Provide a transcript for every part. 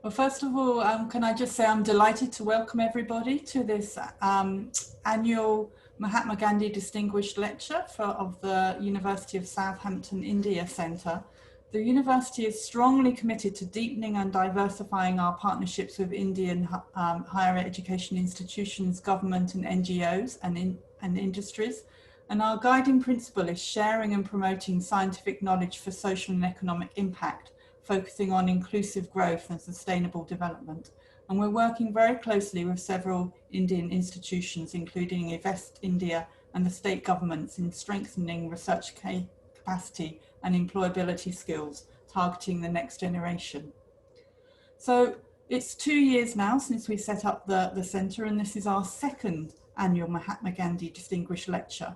Well, first of all, can I just say I'm delighted to welcome everybody to this annual Mahatma Gandhi Distinguished Lecture of the University of Southampton India Centre. The university is strongly committed to deepening and diversifying our partnerships with Indian higher education institutions, government and NGOs and industries. And our guiding principle is sharing and promoting scientific knowledge for social and economic impact, focusing on inclusive growth and sustainable development. And we're working very closely with several Indian institutions, including Invest India and the state governments, in strengthening research capacity and employability skills, targeting the next generation. So it's 2 years now since we set up the centre, and this is our second annual Mahatma Gandhi Distinguished Lecture.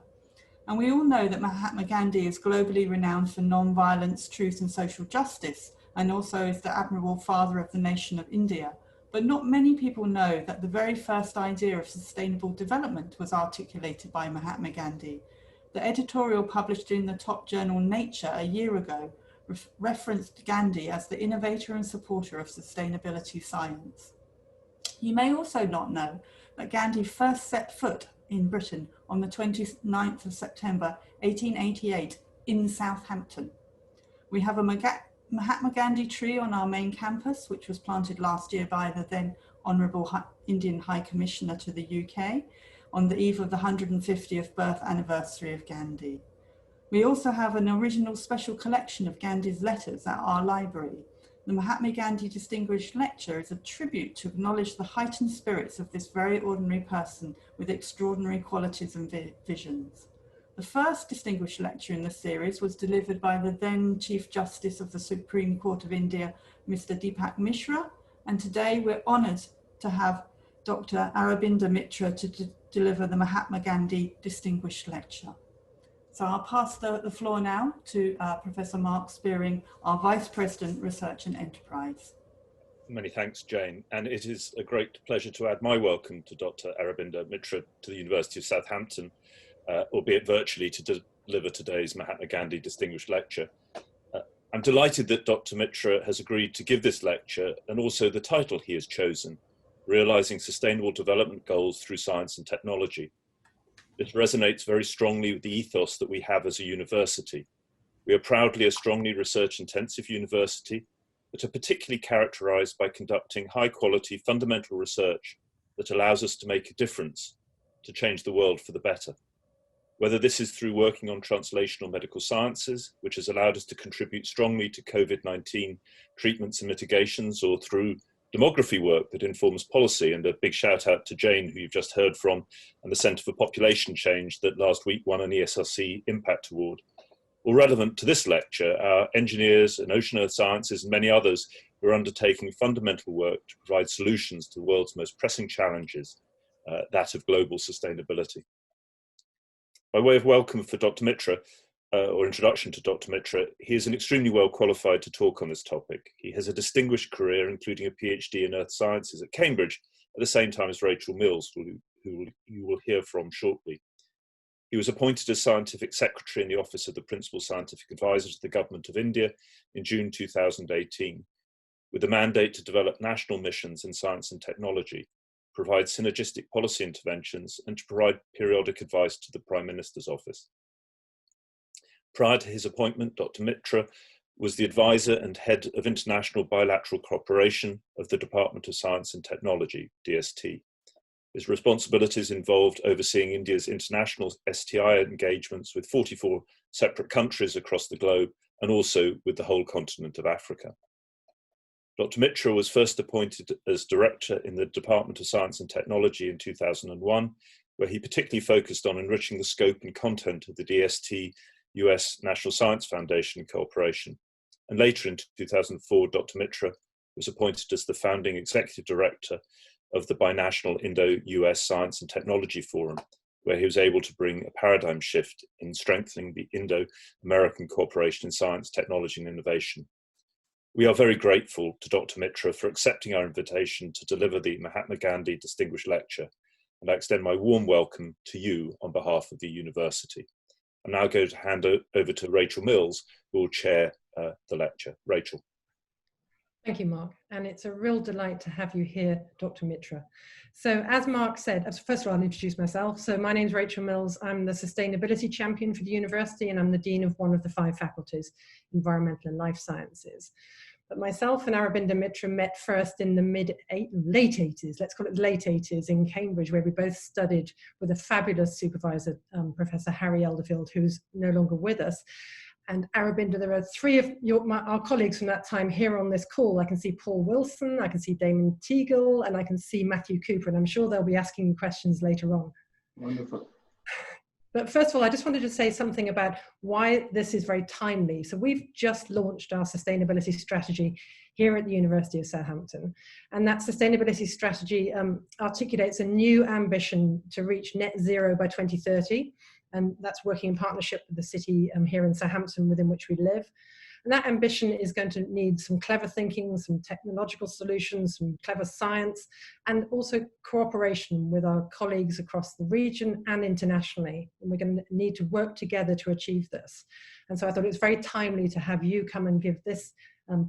And we all know that Mahatma Gandhi is globally renowned for non-violence, truth and social justice, and also is the admirable father of the nation of India. But not many people know that the very first idea of sustainable development was articulated by Mahatma Gandhi. The editorial published in the top journal Nature a year ago referenced Gandhi as the innovator and supporter of sustainability science. You may also not know that Gandhi first set foot in Britain on the 29th of September 1888 in Southampton. We have a Mahatma Gandhi tree on our main campus, which was planted last year by the then Honourable Indian High Commissioner to the UK on the eve of the 150th birth anniversary of Gandhi. We also have an original special collection of Gandhi's letters at our library. The Mahatma Gandhi Distinguished Lecture is a tribute to acknowledge the heightened spirits of this very ordinary person with extraordinary qualities and visions. The first distinguished lecture in the series was delivered by the then Chief Justice of the Supreme Court of India, Mr. Dr Mitra, and today we're honoured to have Dr Arabinda Mitra to deliver the Mahatma Gandhi Distinguished Lecture. So I'll pass the floor now to Professor Mark Spearing, our Vice President, Research and Enterprise. Many thanks, Jane. And it is a great pleasure to add my welcome to Dr. Arabinda Mitra to the University of Southampton, albeit virtually, to deliver today's Mahatma Gandhi Distinguished Lecture. I'm delighted that Dr. Mitra has agreed to give this lecture, and also the title he has chosen, Realising Sustainable Development Goals Through Science and Technology. This resonates very strongly with the ethos that we have as a university. We are proudly a strongly research-intensive university that are particularly characterised by conducting high-quality fundamental research that allows us to make a difference, to change the world for the better. Whether this is through working on translational medical sciences, which has allowed us to contribute strongly to COVID-19 treatments and mitigations, or through demography work that informs policy, and a big shout out to Jane, who you've just heard from, and the Centre for Population Change that last week won an ESRC Impact Award. All relevant to this lecture, our engineers and ocean earth sciences and many others who are undertaking fundamental work to provide solutions to the world's most pressing challenges, that of global sustainability. By way of welcome for Dr. Mitra, or introduction to Dr. Mitra, he is extremely well qualified to talk on this topic. He has a distinguished career, including a PhD in Earth Sciences at Cambridge, at the same time as Rachel Mills, who you will hear from shortly. He was appointed as Scientific Secretary in the Office of the Principal Scientific Advisor to the Government of India in June 2018, with a mandate to develop national missions in science and technology, provide synergistic policy interventions, and to provide periodic advice to the Prime Minister's Office. Prior to his appointment, Dr. Mitra was the advisor and head of international bilateral cooperation of the Department of Science and Technology, DST. His responsibilities involved overseeing India's international STI engagements with 44 separate countries across the globe, and also with the whole continent of Africa. Dr. Mitra was first appointed as director in the Department of Science and Technology in 2001, where he particularly focused on enriching the scope and content of the DST US National Science Foundation cooperation. And later in 2004, Dr. Mitra was appointed as the founding executive director of the binational Indo-US Science and Technology Forum, where he was able to bring a paradigm shift in strengthening the Indo-American cooperation in science, technology and innovation. We are very grateful to Dr. Mitra for accepting our invitation to deliver the Mahatma Gandhi Distinguished Lecture, and I extend my warm welcome to you on behalf of the university. I'm now going to hand over to Rachel Mills, who will chair the lecture. Rachel. Thank you, Mark. And it's a real delight to have you here, Dr. Mitra. So as Mark said, first of all, I'll introduce myself. So my name is Rachel Mills. I'm the Sustainability Champion for the university, and I'm the Dean of one of the 5 faculties, Environmental and Life Sciences. But myself and Arabinda Mitra met first in the late 80s, let's call it the late 80s, in Cambridge, where we both studied with a fabulous supervisor, Professor Harry Elderfield, who's no longer with us. And Arabinda, there are 3 of our colleagues from that time here on this call. I can see Paul Wilson, I can see Damon Teagle, and I can see Matthew Cooper, and I'm sure they'll be asking you questions later on. Wonderful. But first of all, I just wanted to say something about why this is very timely. So we've just launched our sustainability strategy here at the University of Southampton. And that sustainability strategy articulates a new ambition to reach net zero by 2030. And that's working in partnership with the city here in Southampton, within which we live. And that ambition is going to need some clever thinking, some technological solutions, some clever science, and also cooperation with our colleagues across the region and internationally. And we're going to need to work together to achieve this. And so I thought it was very timely to have you come and give this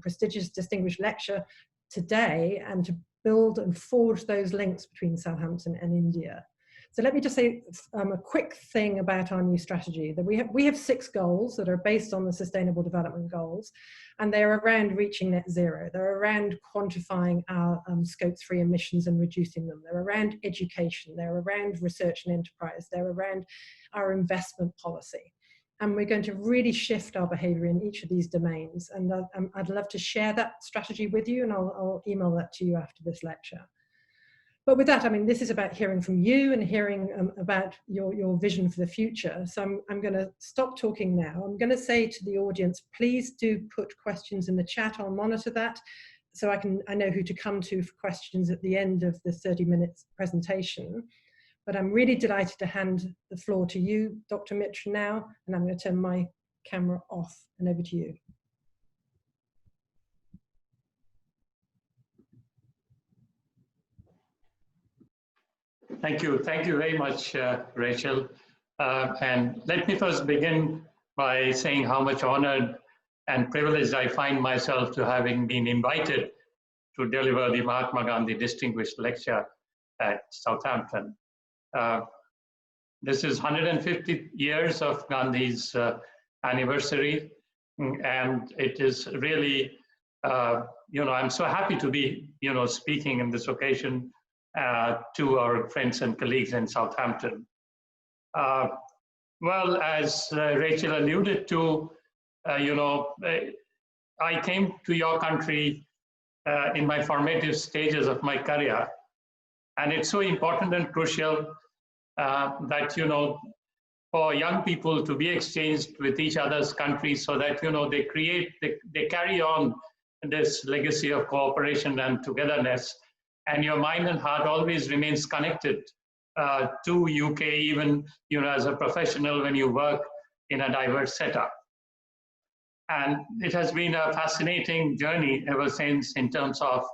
prestigious, distinguished lecture today, and to build and forge those links between Southampton and India. So let me just say a quick thing about our new strategy. That we have 6 goals that are based on the Sustainable Development Goals, and they're around reaching net zero. They're around quantifying our Scope 3 emissions and reducing them. They're around education. They're around research and enterprise. They're around our investment policy. And we're going to really shift our behaviour in each of these domains. And I'd love to share that strategy with you, and I'll email that to you after this lecture. But with that, I mean, this is about hearing from you and hearing about your vision for the future. So I'm going to stop talking now. I'm going to say to the audience, please do put questions in the chat. I'll monitor that so I know who to come to for questions at the end of the 30 minutes presentation. But I'm really delighted to hand the floor to you, Dr. Mitra, now, and I'm going to turn my camera off and over to you. Thank you very much, Rachel. And let me first begin by saying how much honored and privileged I find myself to having been invited to deliver the Mahatma Gandhi Distinguished Lecture at Southampton. This is 150 years of Gandhi's anniversary, and it is really, I'm so happy to be, speaking in this occasion to our friends and colleagues in Southampton. Well, as Rachel alluded to, I came to your country in my formative stages of my career, and it's so important and crucial that, for young people to be exchanged with each other's countries so that, they carry on this legacy of cooperation and togetherness, and your mind and heart always remains connected to UK, even as a professional when you work in a diverse setup. And it has been a fascinating journey ever since in terms of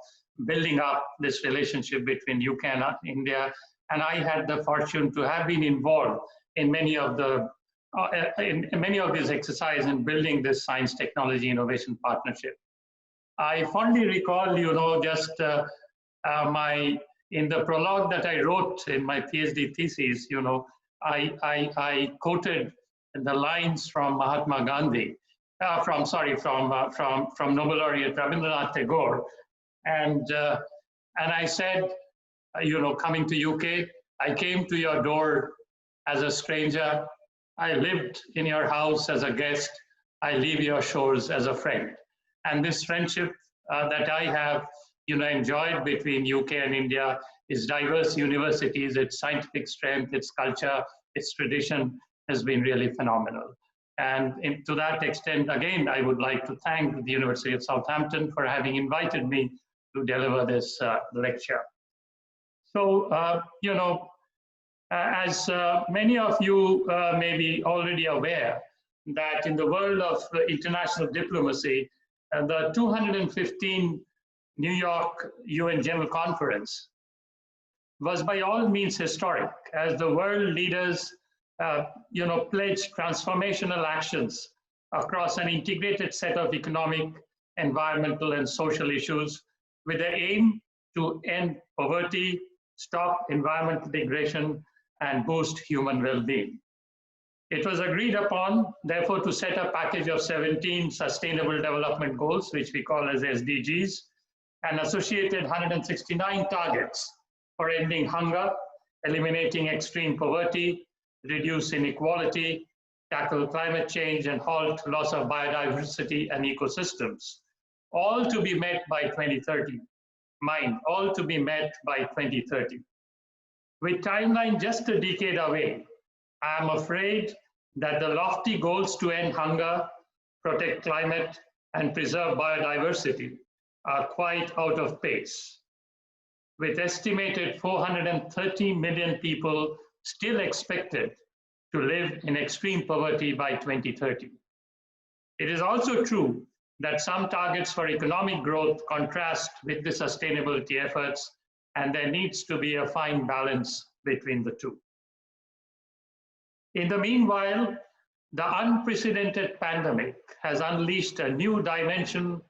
building up this relationship between UK and India. And I had the fortune to have been involved in many of these exercises in building this science technology innovation partnership. I fondly recall, in the prologue that I wrote in my PhD thesis, I quoted the lines from Mahatma Gandhi, from Nobel laureate Arabinda Tagore, and I said, coming to UK, I came to your door as a stranger, I lived in your house as a guest, I leave your shores as a friend. And this friendship that I have enjoyed between UK and India, its diverse universities, its scientific strength, its culture, its tradition has been really phenomenal. And to that extent, again, I would like to thank the University of Southampton for having invited me to deliver this lecture. So, as many of you may be already aware, that in the world of international diplomacy, the 215 New York UN General Conference was by all means historic, as the world leaders, pledged transformational actions across an integrated set of economic, environmental and social issues with the aim to end poverty, stop environmental degradation, and boost human well-being. It was agreed upon, therefore, to set a package of 17 Sustainable Development Goals, which we call as SDGs, and associated 169 targets for ending hunger, eliminating extreme poverty, reduce inequality, tackle climate change, and halt loss of biodiversity and ecosystems, all to be met by 2030. Mind, all to be met by 2030. With timeline just a decade away, I am afraid that the lofty goals to end hunger, protect climate, and preserve biodiversity are quite out of pace, with estimated 430 million people still expected to live in extreme poverty by 2030. It is also true that some targets for economic growth contrast with the sustainability efforts, and there needs to be a fine balance between the two. In the meanwhile, the unprecedented pandemic has unleashed a new dimension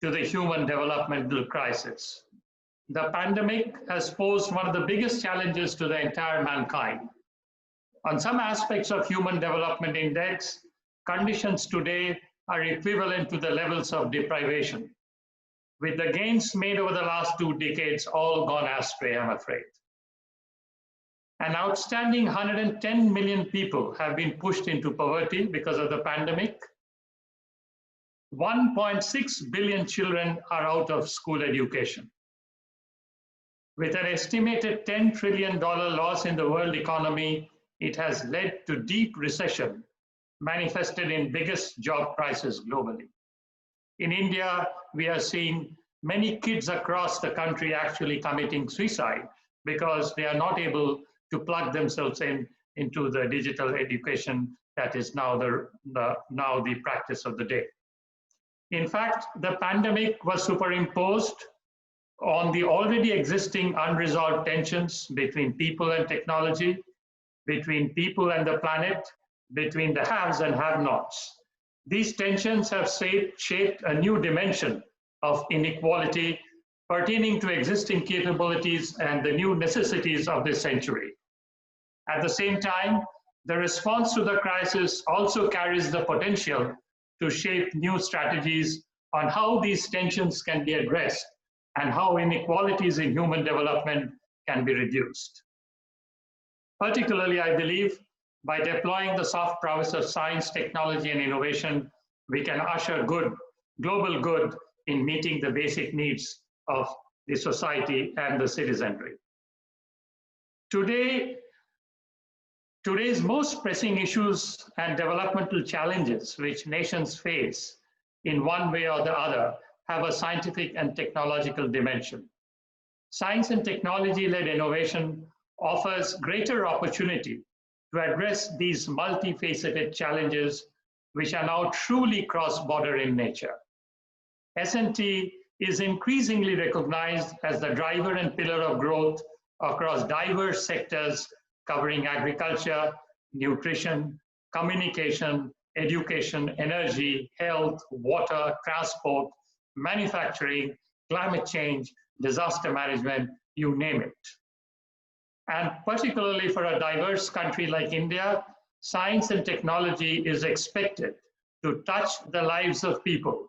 to the human developmental crisis. The pandemic has posed one of the biggest challenges to the entire mankind. On some aspects of Human Development Index, conditions today are equivalent to the levels of deprivation, with the gains made over the last 2 decades all gone astray, I'm afraid. An outstanding 110 million people have been pushed into poverty because of the pandemic. 1.6 billion children are out of school education. With an estimated $10 trillion loss in the world economy, it has led to deep recession, manifested in biggest job crisis globally. In India, we are seeing many kids across the country actually committing suicide because they are not able to plug themselves into the digital education that is now the practice of the day. In fact, the pandemic was superimposed on the already existing unresolved tensions between people and technology, between people and the planet, between the haves and have-nots. These tensions have shaped a new dimension of inequality pertaining to existing capabilities and the new necessities of this century. At the same time, the response to the crisis also carries the potential to shape new strategies on how these tensions can be addressed and how inequalities in human development can be reduced. Particularly, I believe, by deploying the soft prowess of science, technology, and innovation, we can usher global good in meeting the basic needs of the society and the citizenry. Today's most pressing issues and developmental challenges which nations face in one way or the other have a scientific and technological dimension. Science and technology-led innovation offers greater opportunity to address these multifaceted challenges which are now truly cross-border in nature. S&T is increasingly recognized as the driver and pillar of growth across diverse sectors covering agriculture, nutrition, communication, education, energy, health, water, transport, manufacturing, climate change, disaster management, you name it. And particularly for a diverse country like India, science and technology is expected to touch the lives of people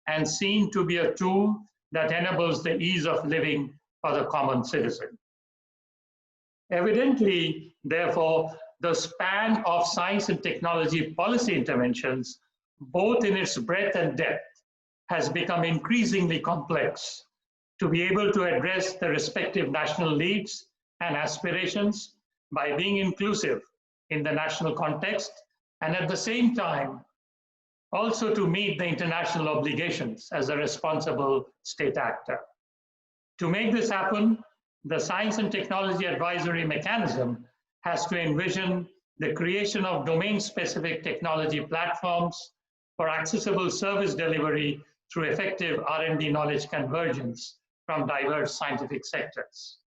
and seen to be a tool that enables the ease of living for the common citizen. Evidently, therefore, the span of science and technology policy interventions, both in its breadth and depth, has become increasingly complex to be able to address the respective national needs and aspirations by being inclusive in the national context, and at the same time, also to meet the international obligations as a responsible state actor. To make this happen, the Science and Technology Advisory Mechanism has to envision the creation of domain-specific technology platforms for accessible service delivery through effective R&D knowledge convergence from diverse scientific sectors.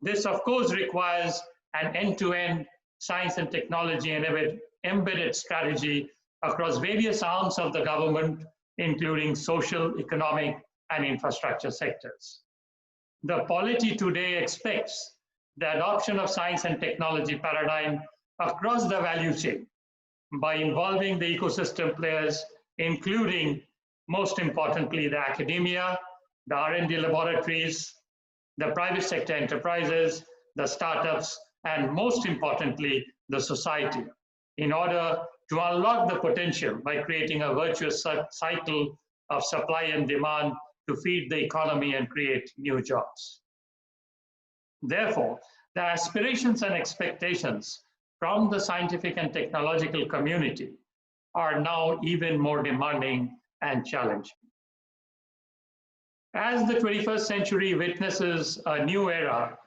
This, of course, requires an end-to-end science and technology and embedded strategy across various arms of the government including social, economic, and infrastructure sectors. The polity today expects the adoption of science and technology paradigm across the value chain by involving the ecosystem players, including, most importantly, the academia, the R&D laboratories, the private sector enterprises, the startups, and most importantly, the society, in order to unlock the potential by creating a virtuous cycle of supply and demand to feed the economy and create new jobs. Therefore, the aspirations and expectations from the scientific and technological community are now even more demanding and challenging. As the 21st century witnesses a new era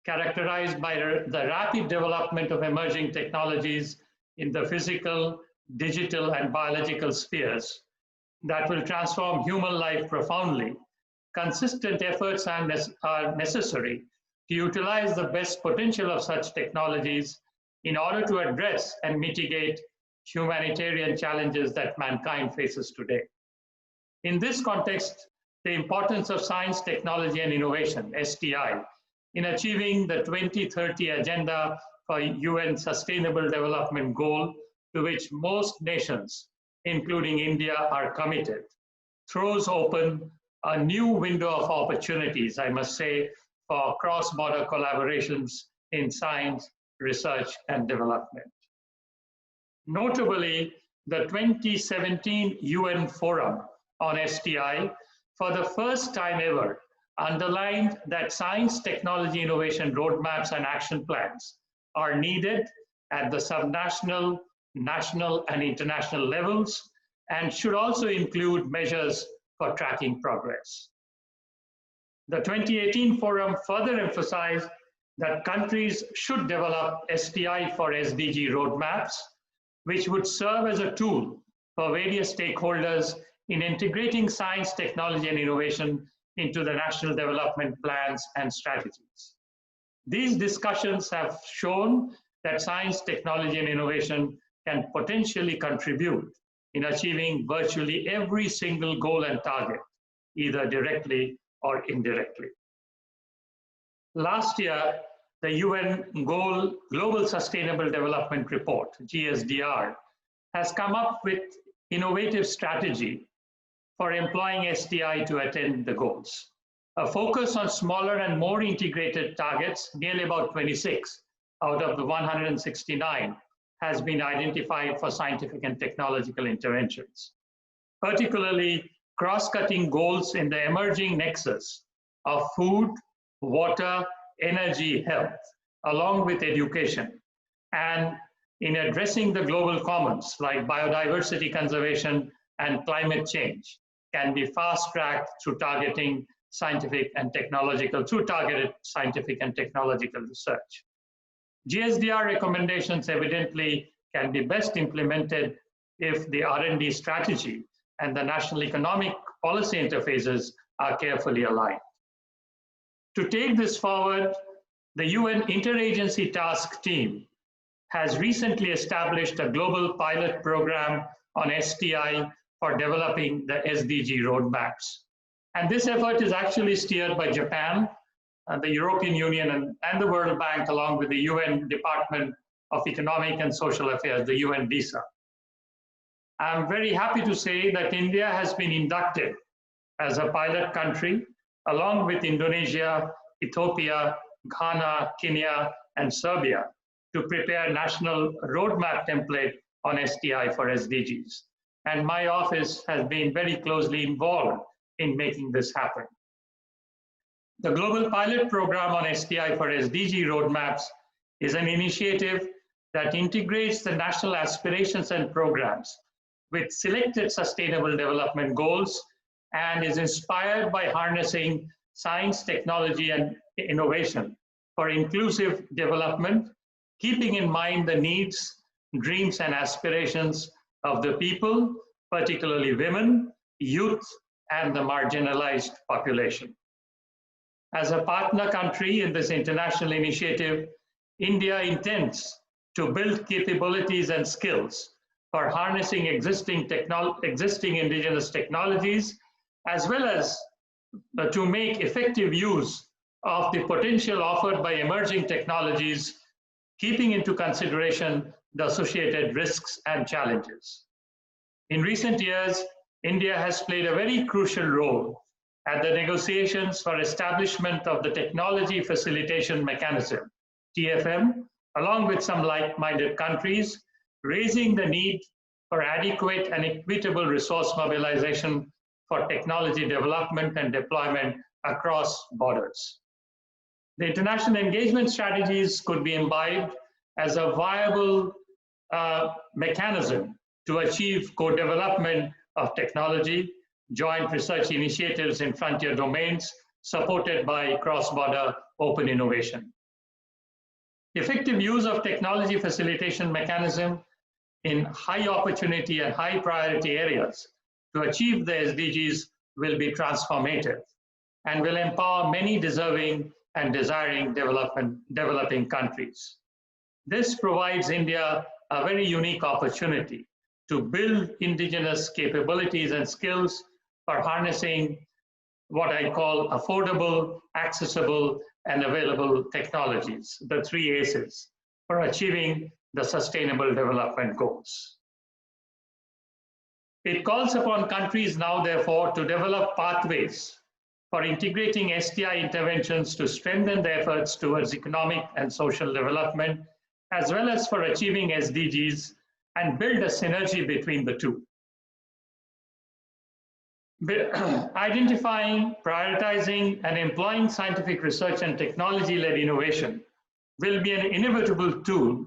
characterized by the rapid development of emerging technologies in the physical, digital, and biological spheres that will transform human life profoundly, consistent efforts are necessary to utilize the best potential of such technologies in order to address and mitigate humanitarian challenges that mankind faces today. In this context, the importance of science, technology, and innovation, STI, in achieving the 2030 Agenda for UN Sustainable Development Goal, to which most nations, including India, are committed, throws open a new window of opportunities, I must say, for cross-border collaborations in science, research, and development. Notably, the 2017 UN Forum on STI, for the first time ever, underlined that science, technology, innovation roadmaps and action plans are needed at the subnational, national, and international levels, and should also include measures for tracking progress. The 2018 forum further emphasized that countries should develop STI for SDG roadmaps, which would serve as a tool for various stakeholders in integrating science, technology, and innovation into the national development plans and strategies. These discussions have shown that science, technology, and innovation can potentially contribute in achieving virtually every single goal and target, either directly or indirectly. Last year, the UN Global Sustainable Development Report, GSDR, has come up with innovative strategy for employing STI to attain the goals. A focus on smaller and more integrated targets, nearly about 26 out of the 169, has been identified for scientific and technological interventions, particularly cross-cutting goals in the emerging nexus of food, water, energy, health, along with education, and in addressing the global commons like biodiversity conservation and climate change, can be fast-tracked through targeted scientific and technological research. GSDR recommendations evidently can be best implemented if the R&D strategy and the national economic policy interfaces are carefully aligned. To take this forward, the UN Interagency Task Team has recently established a global pilot program on STI for developing the SDG roadmaps. And this effort is actually steered by Japan, the European Union, and the World Bank, along with the UN Department of Economic and Social Affairs, the UNDESA. I'm very happy to say that India has been inducted as a pilot country, along with Indonesia, Ethiopia, Ghana, Kenya, and Serbia, to prepare a national roadmap template on STI for SDGs. And my office has been very closely involved in making this happen. The Global Pilot Program on STI for SDG roadmaps is an initiative that integrates the national aspirations and programs with selected sustainable development goals and is inspired by harnessing science, technology, and innovation for inclusive development, keeping in mind the needs, dreams, and aspirations of the people, particularly women, youth, and the marginalized population. As a partner country in this international initiative, India intends to build capabilities and skills for harnessing existing indigenous technologies, as well as to make effective use of the potential offered by emerging technologies, keeping into consideration the associated risks and challenges. In recent years, India has played a very crucial role at the negotiations for establishment of the Technology Facilitation Mechanism, TFM, along with some like-minded countries, raising the need for adequate and equitable resource mobilization for technology development and deployment across borders. The international engagement strategies could be imbibed as a viable mechanism to achieve co-development of technology, joint research initiatives in frontier domains, supported by cross-border open innovation. Effective use of technology facilitation mechanism in high opportunity and high priority areas to achieve the SDGs will be transformative and will empower many deserving and desiring developing countries. This provides India a very unique opportunity to build indigenous capabilities and skills for harnessing what I call affordable, accessible, and available technologies, the 3 ACEs, for achieving the Sustainable Development Goals. It calls upon countries now, therefore, to develop pathways for integrating STI interventions to strengthen their efforts towards economic and social development, as well as for achieving SDGs, and build a synergy between the two. Identifying, prioritizing, and employing scientific research and technology-led innovation will be an inevitable tool,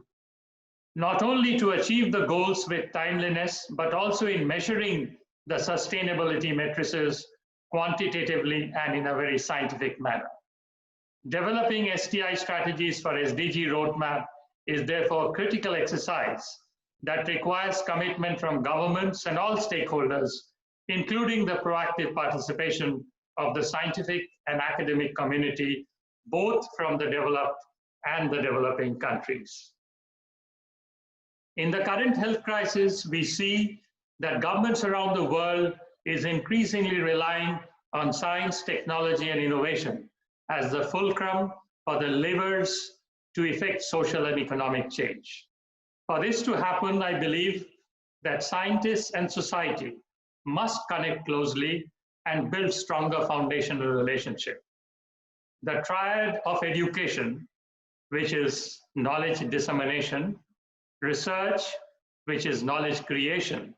not only to achieve the goals with timeliness, but also in measuring the sustainability matrices quantitatively and in a very scientific manner. Developing STI strategies for SDG roadmap is therefore a critical exercise that requires commitment from governments and all stakeholders, including the proactive participation of the scientific and academic community, both from the developed and the developing countries. In the current health crisis, we see that governments around the world is increasingly relying on science, technology, and innovation as the fulcrum for the levers to effect social and economic change. For this to happen, I believe that scientists and society must connect closely and build stronger foundational relationship. The triad of education, which is knowledge dissemination, research, which is knowledge creation,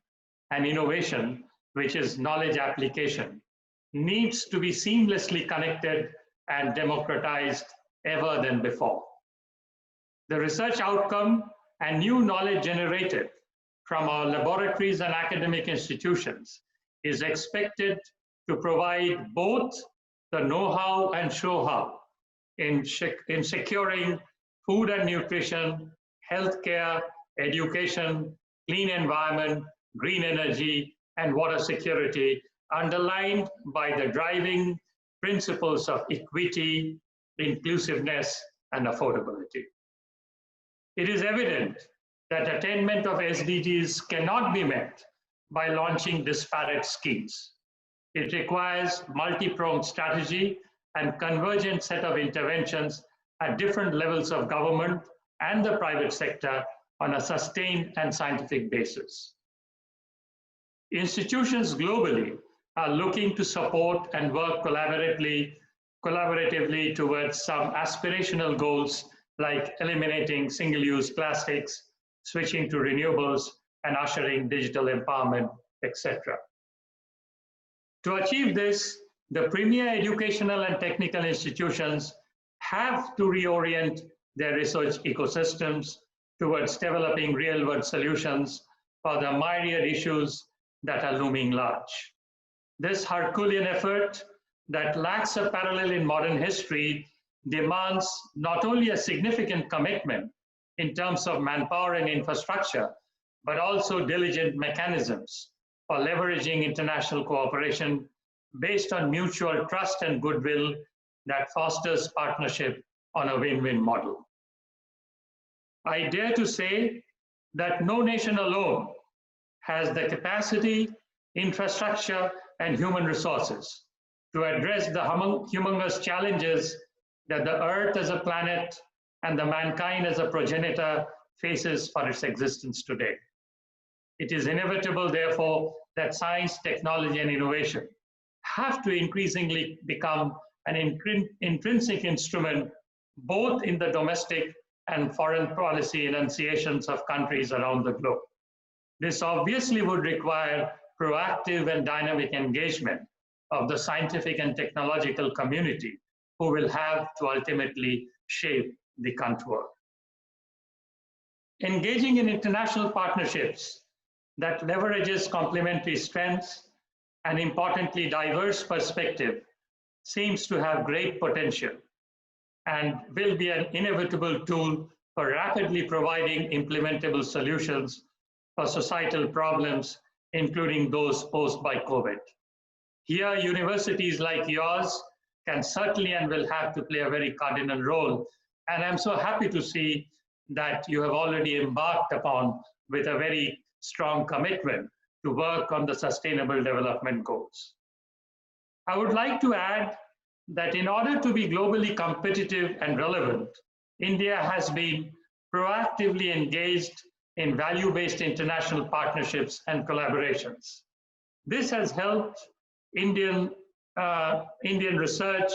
and innovation, which is knowledge application, needs to be seamlessly connected and democratized ever than before. The research outcome and new knowledge generated from our laboratories and academic institutions is expected to provide both the know-how and show-how in securing food and nutrition, healthcare, education, clean environment, green energy, and water security, underlined by the driving principles of equity, inclusiveness, and affordability. It is evident that attainment of SDGs cannot be met by launching disparate schemes. It requires multi-pronged strategy and convergent set of interventions at different levels of government and the private sector on a sustained and scientific basis. Institutions globally are looking to support and work collaboratively towards some aspirational goals like eliminating single-use plastics, switching to renewables, and ushering digital empowerment, etc. To achieve this, the premier educational and technical institutions have to reorient their research ecosystems towards developing real-world solutions for the myriad issues that are looming large. This Herculean effort that lacks a parallel in modern history demands not only a significant commitment in terms of manpower and infrastructure, but also diligent mechanisms for leveraging international cooperation based on mutual trust and goodwill that fosters partnership on a win-win model. I dare to say that no nation alone has the capacity, infrastructure, and human resources to address the humongous challenges that the Earth as a planet and the mankind as a progenitor faces for its existence today. It is inevitable, therefore, that science, technology, and innovation have to increasingly become an intrinsic instrument both in the domestic and foreign policy enunciations of countries around the globe. This obviously would require proactive and dynamic engagement of the scientific and technological community, who will have to ultimately shape the contour. Engaging in international partnerships that leverages complementary strengths and, importantly, diverse perspective seems to have great potential and will be an inevitable tool for rapidly providing implementable solutions for societal problems, including those posed by COVID. Here, universities like yours can certainly and will have to play a very cardinal role. And I'm so happy to see that you have already embarked upon with a very strong commitment to work on the Sustainable Development Goals. I would like to add that in order to be globally competitive and relevant, India has been proactively engaged in value-based international partnerships and collaborations. This has helped Indian research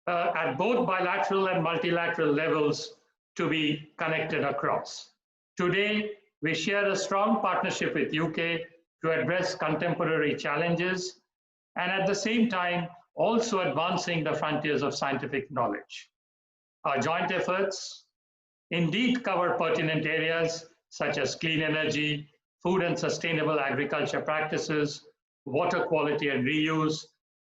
at both bilateral and multilateral levels to be connected across. Today, we share a strong partnership with UK to address contemporary challenges and at the same time also advancing the frontiers of scientific knowledge. Our joint efforts indeed cover pertinent areas such as clean energy, food and sustainable agriculture practices, water quality and reuse,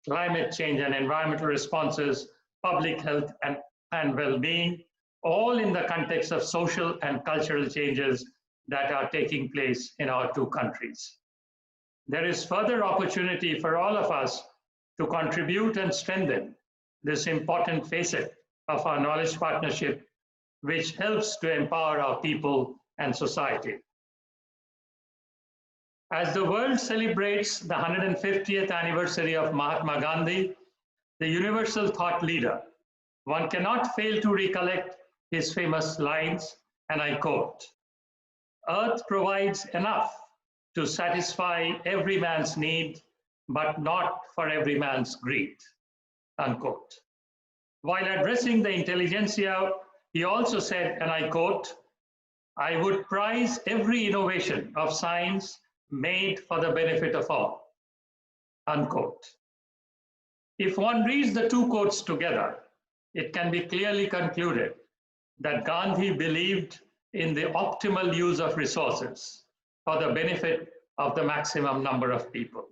climate change and environmental responses, public health and well-being, all in the context of social and cultural changes that are taking place in our two countries. There is further opportunity for all of us to contribute and strengthen this important facet of our knowledge partnership, which helps to empower our people and society. As the world celebrates the 150th anniversary of Mahatma Gandhi, the universal thought leader, one cannot fail to recollect his famous lines, and I quote, "Earth provides enough to satisfy every man's need, but not for every man's greed," unquote. While addressing the intelligentsia, he also said, and I quote, "I would prize every innovation of science made for the benefit of all," unquote. If one reads the two quotes together, it can be clearly concluded that Gandhi believed in the optimal use of resources for the benefit of the maximum number of people.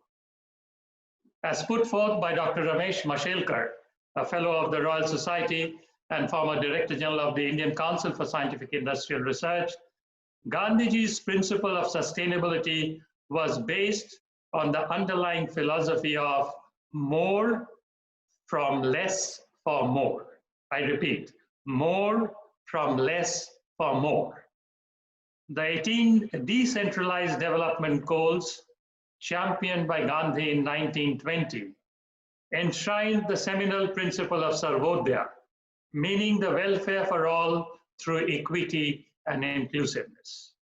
As put forth by Dr. Ramesh Mashelkar, a fellow of the Royal Society and former Director General of the Indian Council for Scientific Industrial Research, Gandhiji's principle of sustainability was based on the underlying philosophy of more from less for more. I repeat, more from less for more. The 18 decentralized development goals championed by Gandhi in 1920 enshrined the seminal principle of Sarvodaya, meaning the welfare for all through equity and inclusiveness.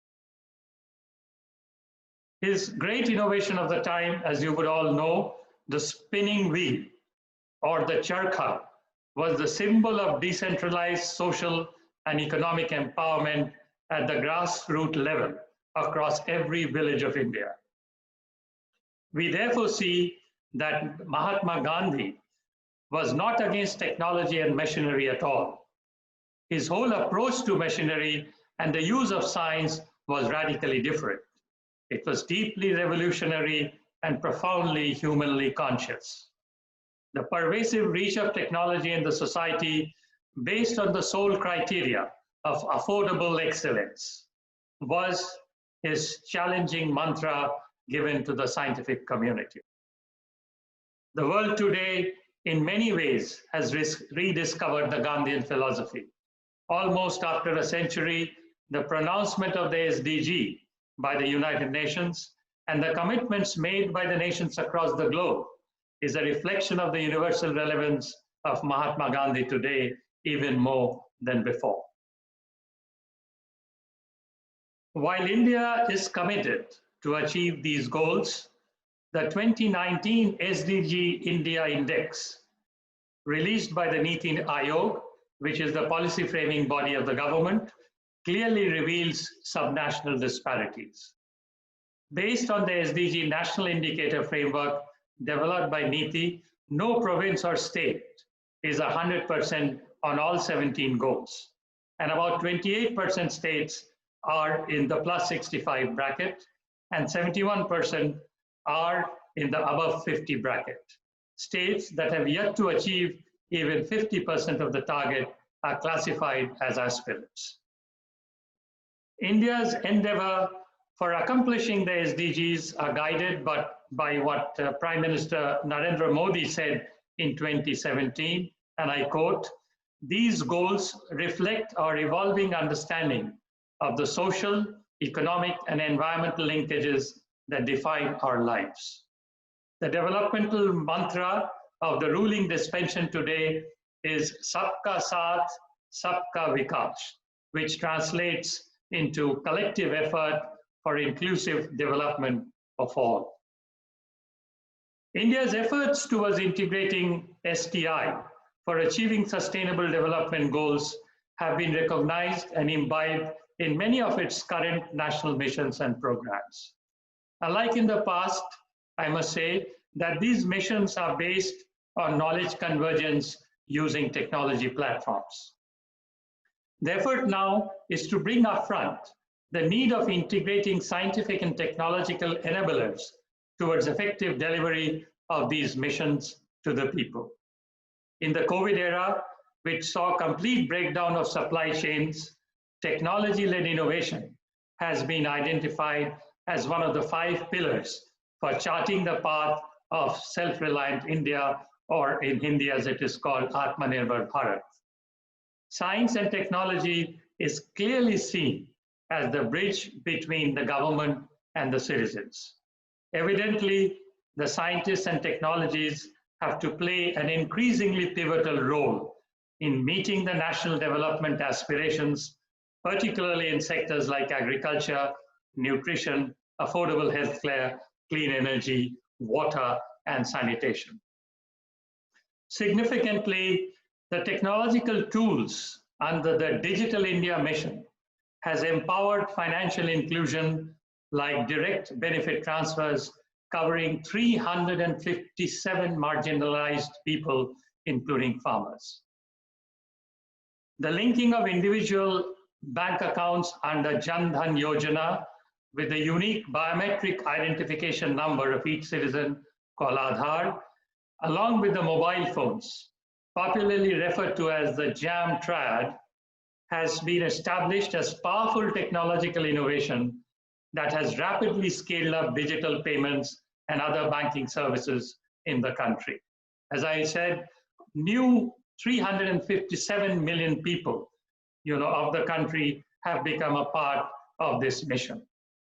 His great innovation of the time, as you would all know, the spinning wheel or the charkha, was the symbol of decentralized social and economic empowerment at the grassroots level across every village of India. We therefore see that Mahatma Gandhi was not against technology and machinery at all. His whole approach to machinery and the use of science was radically different. It was deeply revolutionary and profoundly humanly conscious. The pervasive reach of technology in the society, based on the sole criteria of affordable excellence, was his challenging mantra given to the scientific community. The world today, in many ways, has rediscovered the Gandhian philosophy. Almost after a century, the pronouncement of the SDG by the United Nations and the commitments made by the nations across the globe is a reflection of the universal relevance of Mahatma Gandhi today, even more than before. While India is committed to achieve these goals, the 2019 SDG India Index, released by the Niti Aayog, which is the policy framing body of the government, clearly reveals subnational disparities. Based on the SDG National Indicator Framework developed by Niti, no province or state is 100% on all 17 goals, and about 28% states are in the plus 65 bracket, and 71% are in the above 50 bracket. States that have yet to achieve even 50% of the target are classified as aspirants. India's endeavor for accomplishing the SDGs are guided by what Prime Minister Narendra Modi said in 2017, and I quote, "These goals reflect our evolving understanding of the social, economic, and environmental linkages that define our lives." The developmental mantra of the ruling dispensation today is Sabka Saath, Sabka Vikas, which translates into collective effort for inclusive development of all. India's efforts towards integrating SDI for achieving sustainable development goals have been recognized and imbibed in many of its current national missions and programs. Unlike in the past, I must say that these missions are based on knowledge convergence using technology platforms. The effort now is to bring up front the need of integrating scientific and technological enablers towards effective delivery of these missions to the people. In the COVID era, which saw complete breakdown of supply chains, technology-led innovation has been identified as one of the 5 pillars for charting the path of self-reliant India, or in Hindi as it is called, Atmanirbhar Bharat. Science and technology is clearly seen as the bridge between the government and the citizens. Evidently, the scientists and technologies have to play an increasingly pivotal role in meeting the national development aspirations, particularly in sectors like agriculture, nutrition, affordable healthcare, clean energy, water, and sanitation. Significantly, the technological tools under the Digital India mission has empowered financial inclusion like direct benefit transfers covering 357 marginalized people, including farmers. The linking of individual bank accounts under Jan Dhan Yojana with the unique biometric identification number of each citizen called Aadhaar, along with the mobile phones, popularly referred to as the JAM Triad, has been established as powerful technological innovation that has rapidly scaled up digital payments and other banking services in the country. As I said, new 357 million people, of the country have become a part of this mission.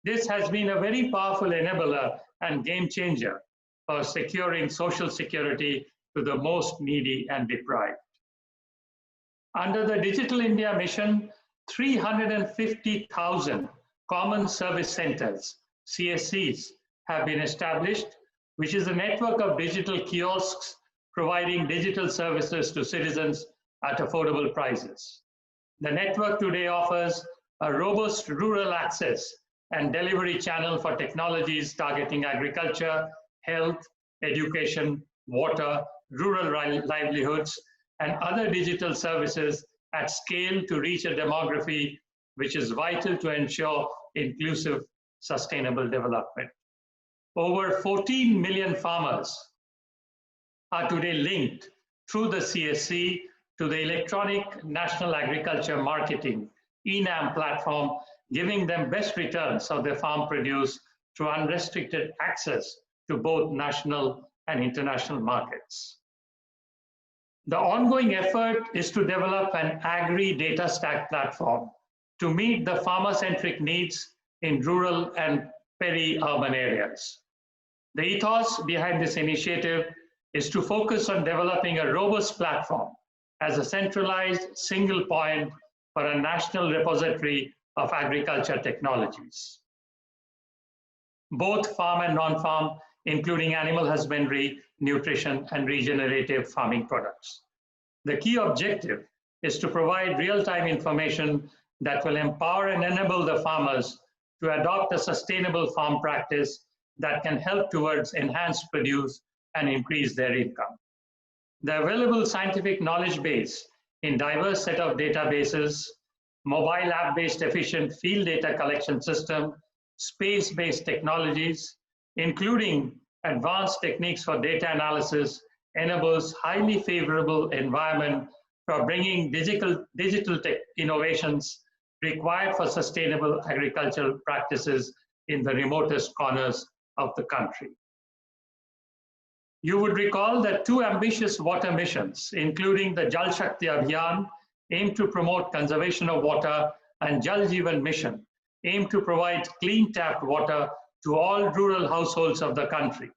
This has been a very powerful enabler and game changer for securing social security to the most needy and deprived. Under the Digital India mission, 350,000 common service centers, CSCs, have been established, which is a network of digital kiosks providing digital services to citizens at affordable prices. The network today offers a robust rural access and delivery channel for technologies targeting agriculture, health, education, water, rural livelihoods, and other digital services at scale to reach a demography which is vital to ensure inclusive, sustainable development. Over 14 million farmers are today linked through the CSC to the Electronic National Agriculture Marketing, ENAM platform, giving them best returns of their farm produce through unrestricted access to both national and international markets. The ongoing effort is to develop an agri data stack platform to meet the farmer-centric needs in rural and peri-urban areas. The ethos behind this initiative is to focus on developing a robust platform as a centralized single point for a national repository of agriculture technologies, both farm and non-farm, including animal husbandry, nutrition, and regenerative farming products. The key objective is to provide real-time information that will empower and enable the farmers to adopt a sustainable farm practice that can help towards enhanced produce and increase their income. The available scientific knowledge base in diverse set of databases, mobile app-based efficient field data collection system, space-based technologies, including advanced techniques for data analysis, enables highly favorable environment for bringing digital tech innovations required for sustainable agricultural practices in the remotest corners of the country. You would recall that 2 ambitious water missions, including the Jal Shakti Abhiyan, aim to promote conservation of water, and Jal Jeevan mission, aim to provide clean tap water to all rural households of the country.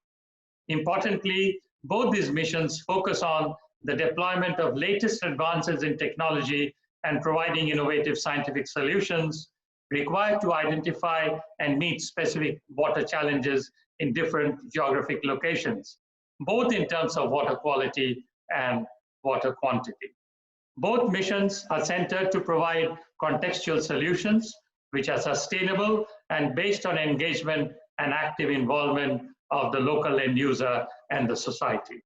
Importantly, both these missions focus on the deployment of latest advances in technology and providing innovative scientific solutions required to identify and meet specific water challenges in different geographic locations, both in terms of water quality and water quantity. Both missions are centered to provide contextual solutions which are sustainable and based on engagement and active involvement of the local end user and the society.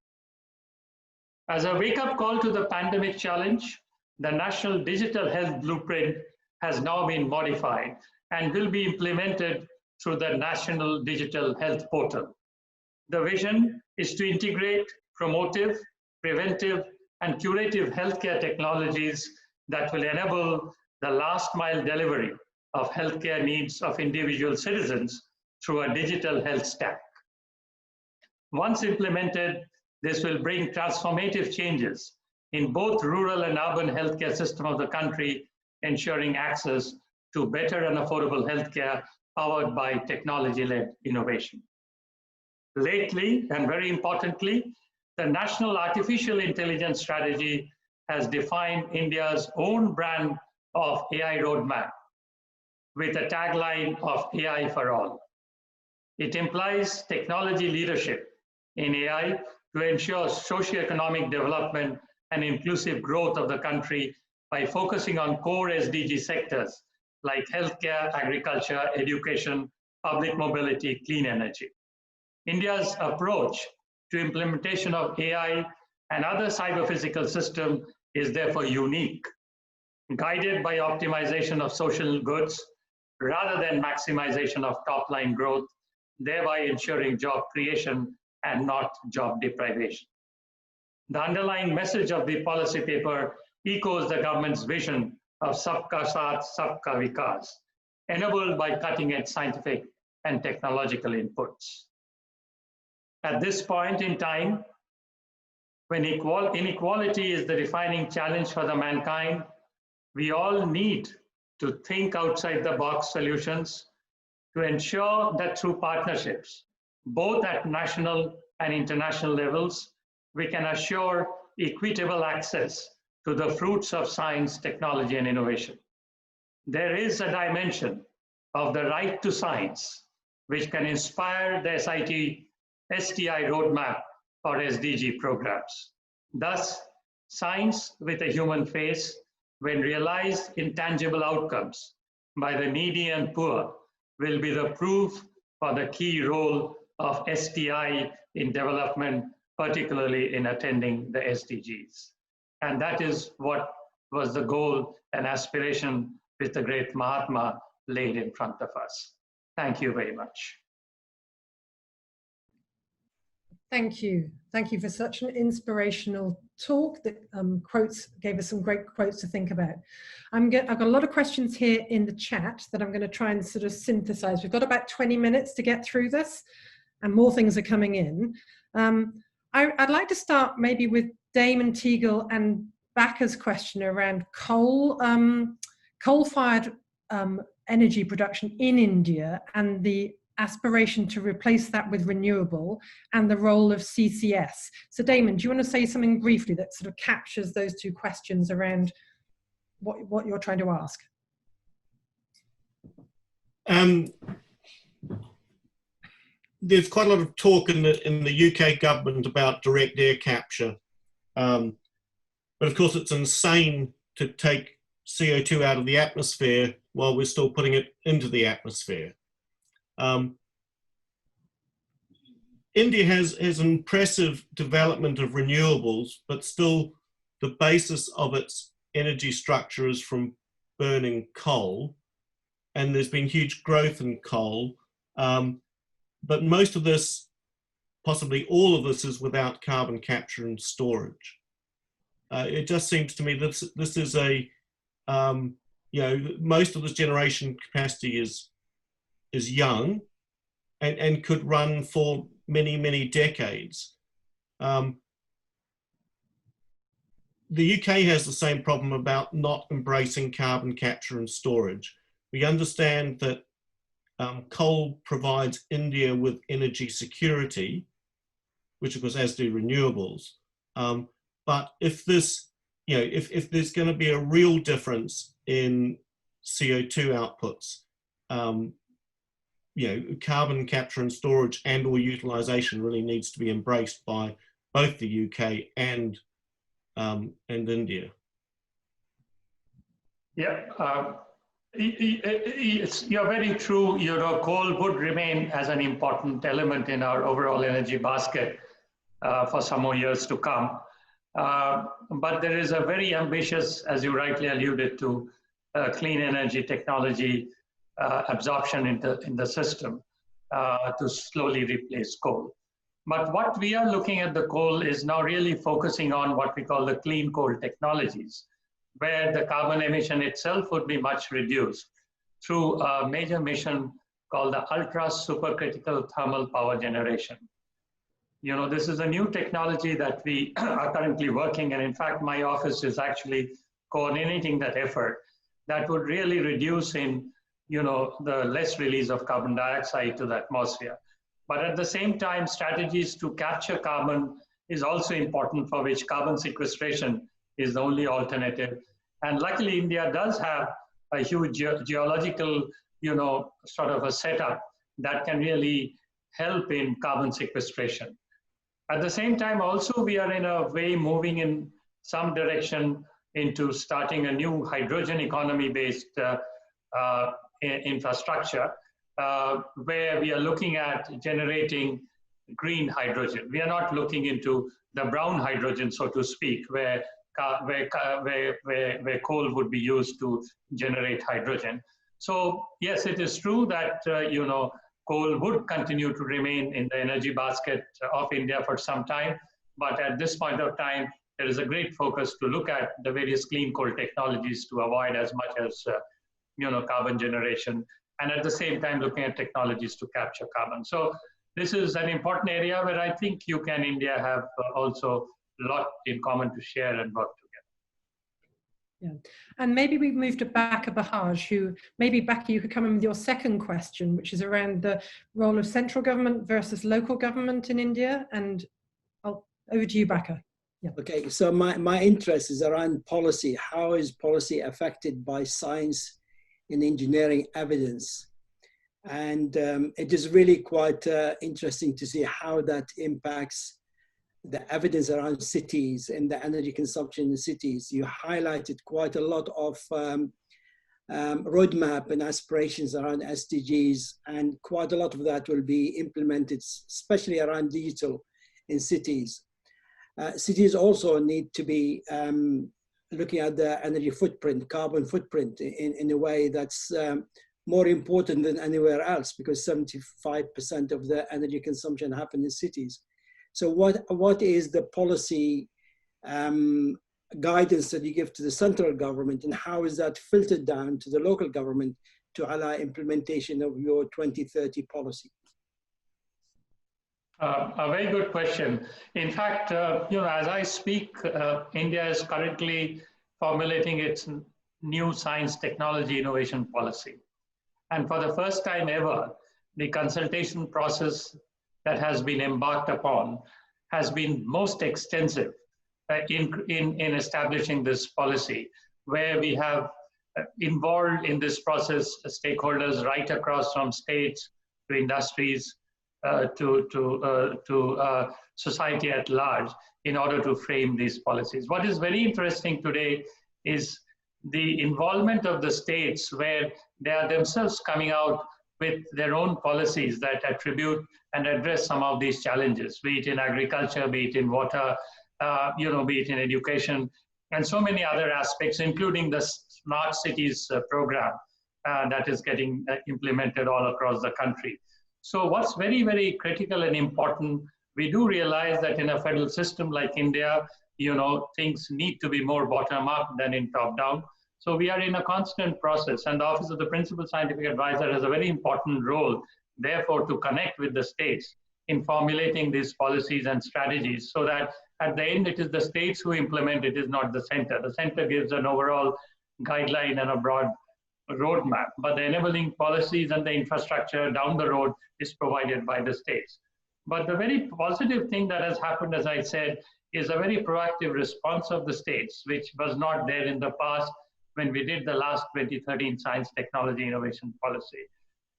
As a wake-up call to the pandemic challenge, the National Digital Health Blueprint has now been modified and will be implemented through the National Digital Health Portal. The vision is to integrate promotive, preventive, and curative healthcare technologies that will enable the last mile delivery of healthcare needs of individual citizens through a digital health stack. Once implemented, this will bring transformative changes in both rural and urban healthcare system of the country, ensuring access to better and affordable healthcare powered by technology-led innovation. Lately, and very importantly, the National Artificial Intelligence Strategy has defined India's own brand of AI roadmap with a tagline of AI for all. It implies technology leadership in AI to ensure socioeconomic development and inclusive growth of the country by focusing on core SDG sectors like healthcare, agriculture, education, public mobility, clean energy. India's approach to implementation of AI and other cyber-physical systems is therefore unique, guided by optimization of social goods rather than maximization of top-line growth, thereby ensuring job creation and not job deprivation. The underlying message of the policy paper echoes the government's vision of Sabka Saath, Sabka Vikas, enabled by cutting-edge scientific and technological inputs. At this point in time, when inequality is the defining challenge for the mankind, we all need to think outside the box solutions to ensure that through partnerships, both at national and international levels, we can assure equitable access to the fruits of science, technology, and innovation. There is a dimension of the right to science which can inspire the STI roadmap for SDG programs. Thus, science with a human face, when realized in tangible outcomes by the needy and poor, will be the proof for the key role of STI in development, particularly in attending the SDGs. And that is what was the goal and aspiration which the great Mahatma laid in front of us. Thank you very much. Thank you. Thank you for such an inspirational talk that gave us some great quotes to think about. I've got a lot of questions here in the chat that I'm going to try and sort of synthesize. We've got about 20 minutes to get through this and more things are coming in. I'd like to start maybe with Damon Teagle and Bacca's question around coal-fired energy production in India and the aspiration to replace that with renewable and the role of CCS. So Damon, do you want to say something briefly that sort of captures those two questions around what you're trying to ask? There's quite a lot of talk in the UK government about direct air capture. But of course it's insane to take CO2 out of the atmosphere while we're still putting it into the atmosphere. India has an impressive development of renewables, but still the basis of its energy structure is from burning coal, and there's been huge growth in coal. But most of this, possibly all of this, is without carbon capture and storage. It just seems to me this is a, you know, most of this generation capacity is young and could run for many, many decades. The UK has the same problem about not embracing carbon capture and storage. We understand that coal provides India with energy security, which of course as do renewables. But if this, you know, if there's going to be a real difference in CO2 outputs, you know, carbon capture and storage and or utilization really needs to be embraced by both the UK and India. Yeah, you're very true. You know, coal would remain as an important element in our overall energy basket for some more years to come. But there is a very ambitious, as you rightly alluded to, clean energy technology absorption in the system to slowly replace coal. But what we are looking at the coal is now really focusing on what we call the clean coal technologies, where the carbon emission itself would be much reduced through a major mission called the ultra supercritical thermal power generation. You know, this is a new technology that we are currently working, and in fact, my office is actually coordinating that effort that would really reduce in, you know, the less release of carbon dioxide to the atmosphere. But at the same time, strategies to capture carbon is also important, for which carbon sequestration is the only alternative. And luckily, India does have a huge geological, you know, sort of a setup that can really help in carbon sequestration. At the same time, also, we are in a way moving in some direction into starting a new hydrogen economy-based infrastructure, where we are looking at generating green hydrogen. We are not looking into the brown hydrogen, so to speak, where coal would be used to generate hydrogen. So yes, it is true that you know, coal would continue to remain in the energy basket of India for some time, but at this point of time, there is a great focus to look at the various clean coal technologies to avoid as much as you know, carbon generation, and at the same time looking at technologies to capture carbon. So this is an important area where I think UK and India have also a lot in common to share and work together. Yeah, and maybe we move to Baka Bahaj, who maybe Baka, you could come in with your second question, which is around the role of central government versus local government in India. And over to you, Baka. Yeah. Okay, so my interest is around policy. How is policy affected by science and engineering evidence? And it is really quite interesting to see how that impacts the evidence around cities and the energy consumption in cities. You highlighted quite a lot of roadmap and aspirations around SDGs, and quite a lot of that will be implemented, especially around digital in cities. Cities also need to be looking at the energy footprint, carbon footprint in a way that's more important than anywhere else, because 75% of the energy consumption happens in cities. So what is the policy guidance that you give to the central government, and how is that filtered down to the local government to allow implementation of your 2030 policy? A very good question. In fact, you know, as I speak, India is currently formulating its new science, technology, innovation policy. And for the first time ever, the consultation process that has been embarked upon has been most extensive in establishing this policy, where we have involved in this process stakeholders right across from states to industries to society at large in order to frame these policies. What is very interesting today is the involvement of the states, where they are themselves coming out with their own policies that attribute and address some of these challenges, be it in agriculture, be it in water, be it in education, and so many other aspects, including the Smart Cities program that is getting implemented all across the country. So what's very, very critical and important, we do realize that in a federal system like India, things need to be more bottom-up than in top-down. So we are in a constant process, and the Office of the Principal Scientific Advisor has a very important role, therefore, to connect with the states in formulating these policies and strategies, so that at the end, it is the states who implement, it is not the center. The center gives an overall guideline and a broad roadmap, but the enabling policies and the infrastructure down the road is provided by the states. But the very positive thing that has happened, as I said, is a very proactive response of the states, which was not there in the past when we did the last 2013 Science, Technology, Innovation Policy.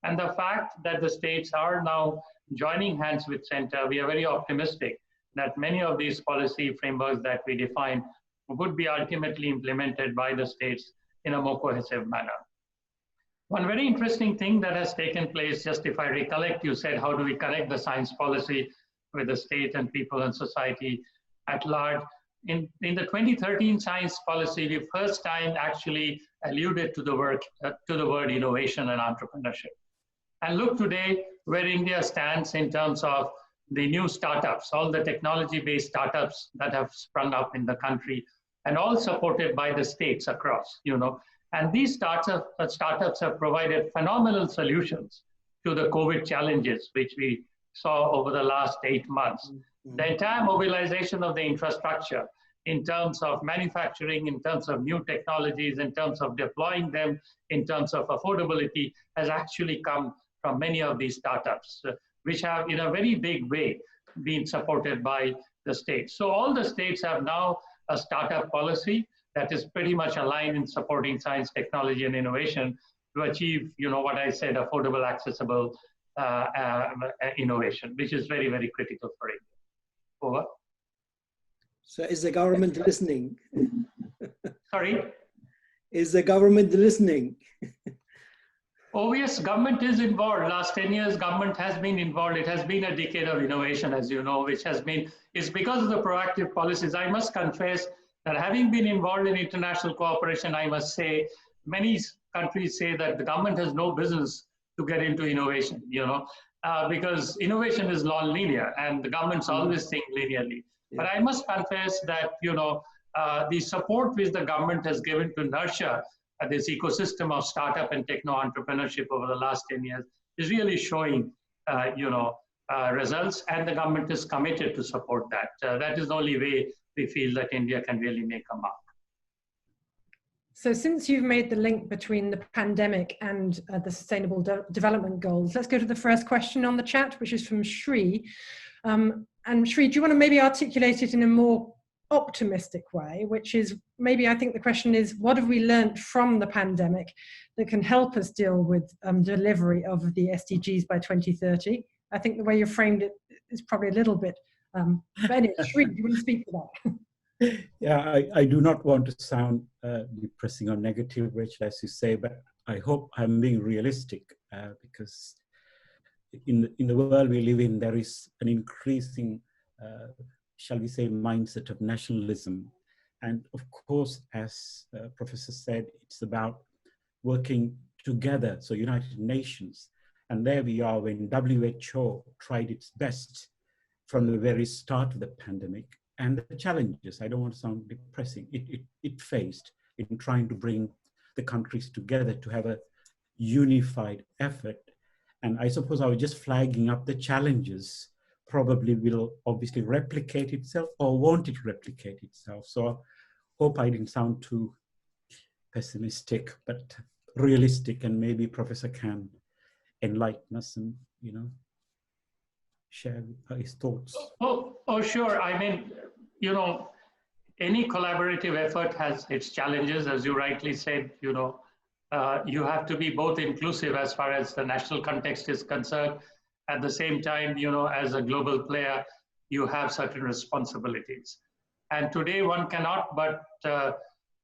And the fact that the states are now joining hands with center, we are very optimistic that many of these policy frameworks that we define would be ultimately implemented by the states in a more cohesive manner. One very interesting thing that has taken place, just if I recollect, you said, how do we connect the science policy with the state and people and society at large? In the 2013 science policy, we first time actually alluded to the word innovation and entrepreneurship. And look today where India stands in terms of the new startups, all the technology-based startups that have sprung up in the country, and all supported by the states across, And these startups have provided phenomenal solutions to the COVID challenges, which we saw over the last 8 months. Mm-hmm. The entire mobilization of the infrastructure in terms of manufacturing, in terms of new technologies, in terms of deploying them, in terms of affordability, has actually come from many of these startups, which have in a very big way been supported by the states. So all the states have now a startup policy that is pretty much aligned in supporting science, technology, and innovation to achieve, what I said, affordable, accessible innovation, which is very, very critical for India. Over. So is the government listening? Sorry? Is the government listening? Oh yes, government is involved. Last 10 years, government has been involved. It has been a decade of innovation, as you know, which has been, it's because of the proactive policies. I must confess that having been involved in international cooperation, I must say, many countries say that the government has no business to get into innovation, because innovation is non-linear and the government's always think linearly. Yeah. But I must confess that, the support which the government has given to nurture this ecosystem of startup and techno-entrepreneurship over the last 10 years is really showing, results, and the government is committed to support that. That is the only way we feel that India can really make a mark. So since you've made the link between the pandemic and the Sustainable Development Goals, let's go to the first question on the chat, which is from Shri. And Shri, do you want to maybe articulate it in a more optimistic way, which is maybe, I think the question is, what have we learned from the pandemic that can help us deal with delivery of the SDGs by 2030? I think the way you framed it is probably a little bit, but anyway, Shri, do you want to speak to that? Yeah, I do not want to sound depressing or negative, Rachel, as you say, but I hope I'm being realistic because in the world we live in, there is an increasing, shall we say, mindset of nationalism. And of course, as Professor said, it's about working together, so United Nations. And there we are when WHO tried its best from the very start of the pandemic. And the challenges, I don't want to sound depressing, it faced in trying to bring the countries together to have a unified effort. And I suppose I was just flagging up the challenges probably will obviously replicate itself or won't it replicate itself. So I hope I didn't sound too pessimistic, but realistic, and maybe Professor can enlighten us and, you know, share his thoughts. Oh, sure. I mean, you know, any collaborative effort has its challenges, as you rightly said. You know, you have to be both inclusive as far as the national context is concerned. At the same time, you know, as a global player, you have certain responsibilities. And today one cannot but,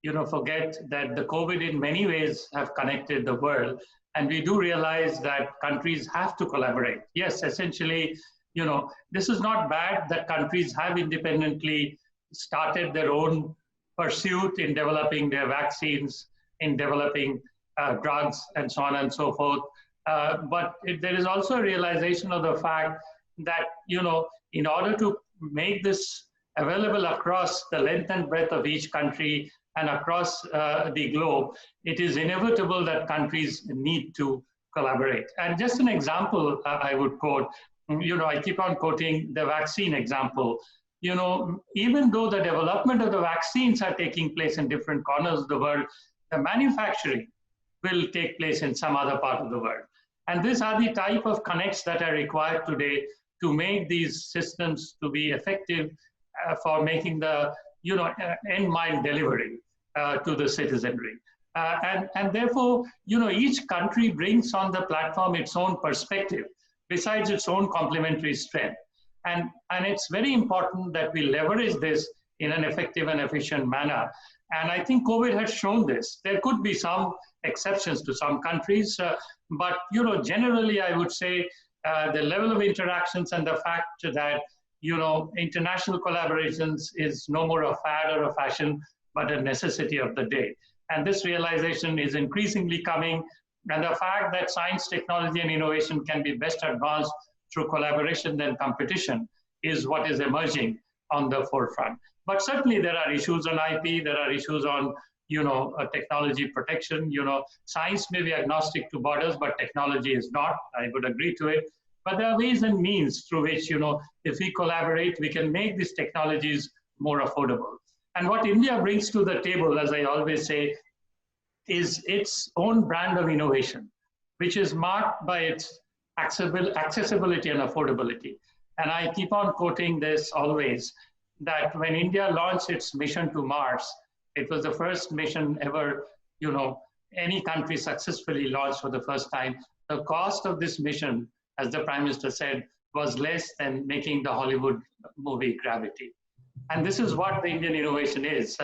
you know, forget that the COVID in many ways have connected the world. And we do realize that countries have to collaborate. Yes, essentially, you know, this is not bad that countries have independently started their own pursuit in developing their vaccines, in developing drugs, and so on and so forth. But there is also a realization of the fact that, you know, in order to make this available across the length and breadth of each country and across the globe, it is inevitable that countries need to collaborate. And just an example I would quote, you know, I keep on quoting the vaccine example. You know, even though the development of the vaccines are taking place in different corners of the world, the manufacturing will take place in some other part of the world. And these are the type of connects that are required today to make these systems to be effective for making the, you know, end mile delivery to the citizenry. And therefore, you know, each country brings on the platform its own perspective, besides its own complementary strength. And it's very important that we leverage this in an effective and efficient manner. And I think COVID has shown this. There could be some exceptions to some countries, but, you know, generally I would say the level of interactions and the fact that, you know, international collaborations is no more a fad or a fashion, but a necessity of the day. And this realization is increasingly coming. And the fact that science, technology, and innovation can be best advanced through collaboration than competition is what is emerging on the forefront. But certainly there are issues on IP, there are issues on, you know, technology protection. You know, science may be agnostic to borders, but technology is not. I would agree to it. But there are ways and means through which, you know, if we collaborate, we can make these technologies more affordable. And what India brings to the table, as I always say, is its own brand of innovation, which is marked by its accessibility and affordability. And I keep on quoting this always, that when India launched its mission to Mars, it was the first mission ever, you know, any country successfully launched for the first time. The cost of this mission, as the Prime Minister said, was less than making the Hollywood movie Gravity. And this is what the Indian innovation is.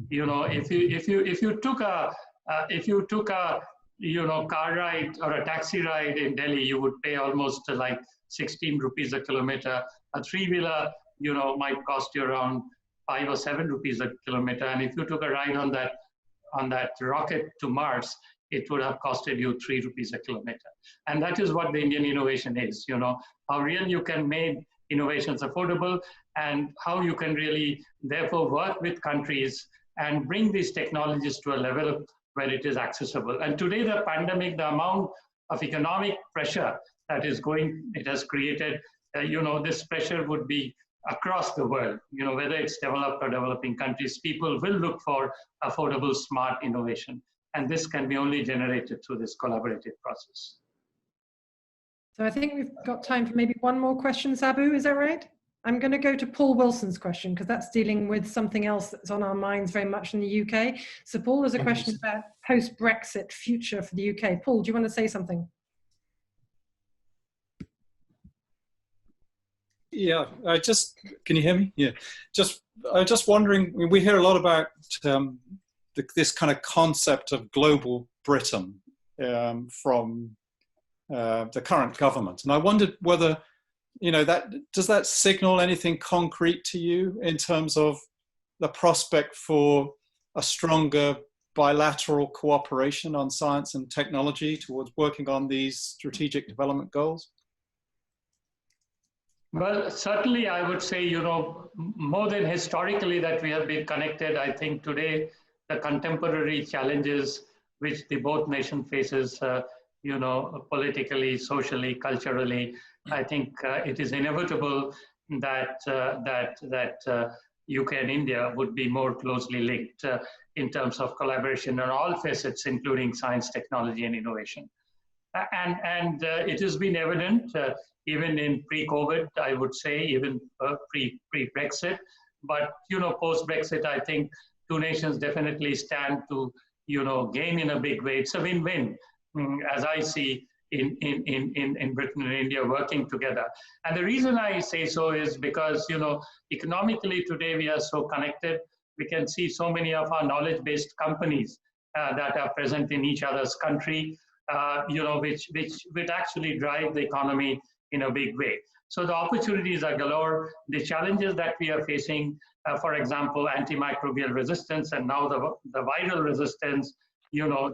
You know, if you took a you know, car ride or a taxi ride in Delhi, you would pay almost like 16 rupees a kilometer. A three-wheeler, you know, might cost you around 5 or 7 rupees a kilometer. And if you took a ride on that rocket to Mars, it would have costed you 3 rupees a kilometer. And that is what the Indian innovation is, you know, how really you can make innovations affordable and how you can really therefore work with countries and bring these technologies to a level where it is accessible. And today the pandemic, the amount of economic pressure that is going, it has created, you know, this pressure would be across the world, you know, whether it's developed or developing countries, people will look for affordable, smart innovation. And this can be only generated through this collaborative process. So I think we've got time for maybe one more question, Sabu, is that right? I'm going to go to Paul Wilson's question because that's dealing with something else that's on our minds very much in the UK. So Paul has a question about post-Brexit future for the UK. Paul, do you want to say something? Yeah, can you hear me? Yeah, I was just wondering, we hear a lot about this kind of concept of global Britain from the current government. And I wondered whether, you know, does that signal anything concrete to you in terms of the prospect for a stronger bilateral cooperation on science and technology towards working on these strategic development goals? Well, certainly I would say, you know, more than historically that we have been connected, I think today the contemporary challenges which the both nation faces, you know, politically, socially, culturally, I think it is inevitable that UK and India would be more closely linked in terms of collaboration on all facets, including science, technology, and innovation. And it has been evident even in pre-COVID, I would say, even pre-Brexit. But, post-Brexit, I think two nations definitely stand to, gain in a big way. It's a win-win, as I see in Britain and India working together. And the reason I say so is because, economically today we are so connected. We can see so many of our knowledge-based companies that are present in each other's country, which actually drive the economy in a big way. So the opportunities are galore. The challenges that we are facing, for example, antimicrobial resistance, and now the viral resistance,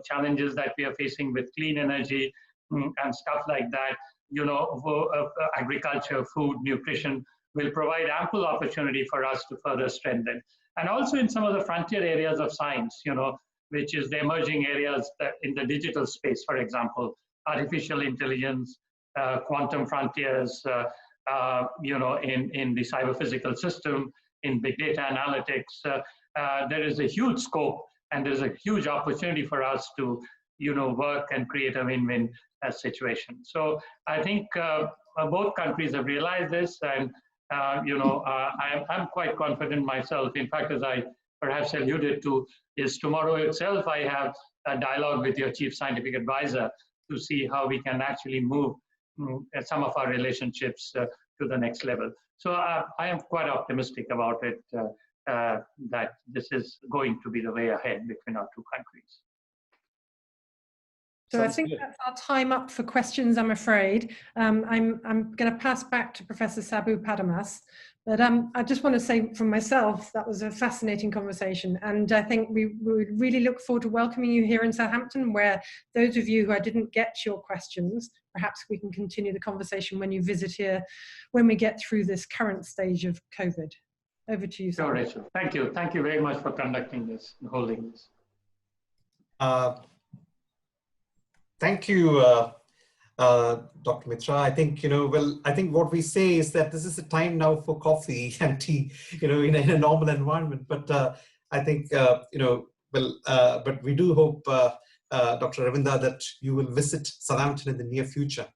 challenges that we are facing with clean energy and stuff like that, agriculture, food, nutrition will provide ample opportunity for us to further strengthen. And also in some of the frontier areas of science, which is the emerging areas that in the digital space, for example, artificial intelligence, quantum frontiers, in the cyber-physical system, in big data analytics. There is a huge scope and there's a huge opportunity for us to, work and create a win-win situation. So I think both countries have realized this, and I'm quite confident myself. In fact, as I perhaps alluded to, is tomorrow itself I have a dialogue with your chief scientific advisor to see how we can actually move some of our relationships to the next level. So I am quite optimistic about it, that this is going to be the way ahead between our two countries. So I think that's our time up for questions, I'm afraid. I'm going to pass back to Professor Sabu Padamas. But I just want to say from myself, that was a fascinating conversation. And I think we would really look forward to welcoming you here in Southampton, where those of you who I didn't get your questions, perhaps we can continue the conversation when you visit here, when we get through this current stage of COVID. Over to you, Sabu. Sure, Rachel. Thank you. Thank you very much for conducting this and holding this. Thank you, Dr. Mitra. I think, I think what we say is that this is a time now for coffee and tea, in a normal environment. But I think, but we do hope, Dr. Arabinda, that you will visit Southampton in the near future.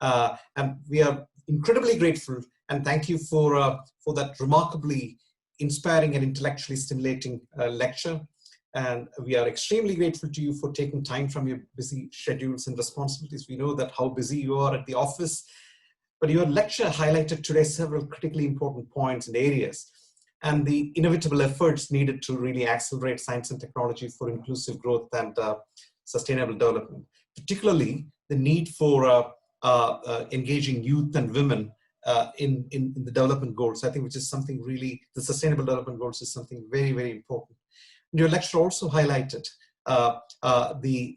And we are incredibly grateful and thank you for that remarkably inspiring and intellectually stimulating lecture. And we are extremely grateful to you for taking time from your busy schedules and responsibilities. We know that how busy you are at the office, but your lecture highlighted today several critically important points and areas, and the inevitable efforts needed to really accelerate science and technology for inclusive growth and sustainable development, particularly the need for engaging youth and women in the development goals. I think which is something really, the sustainable development goals is something very, very important. Your lecture also highlighted the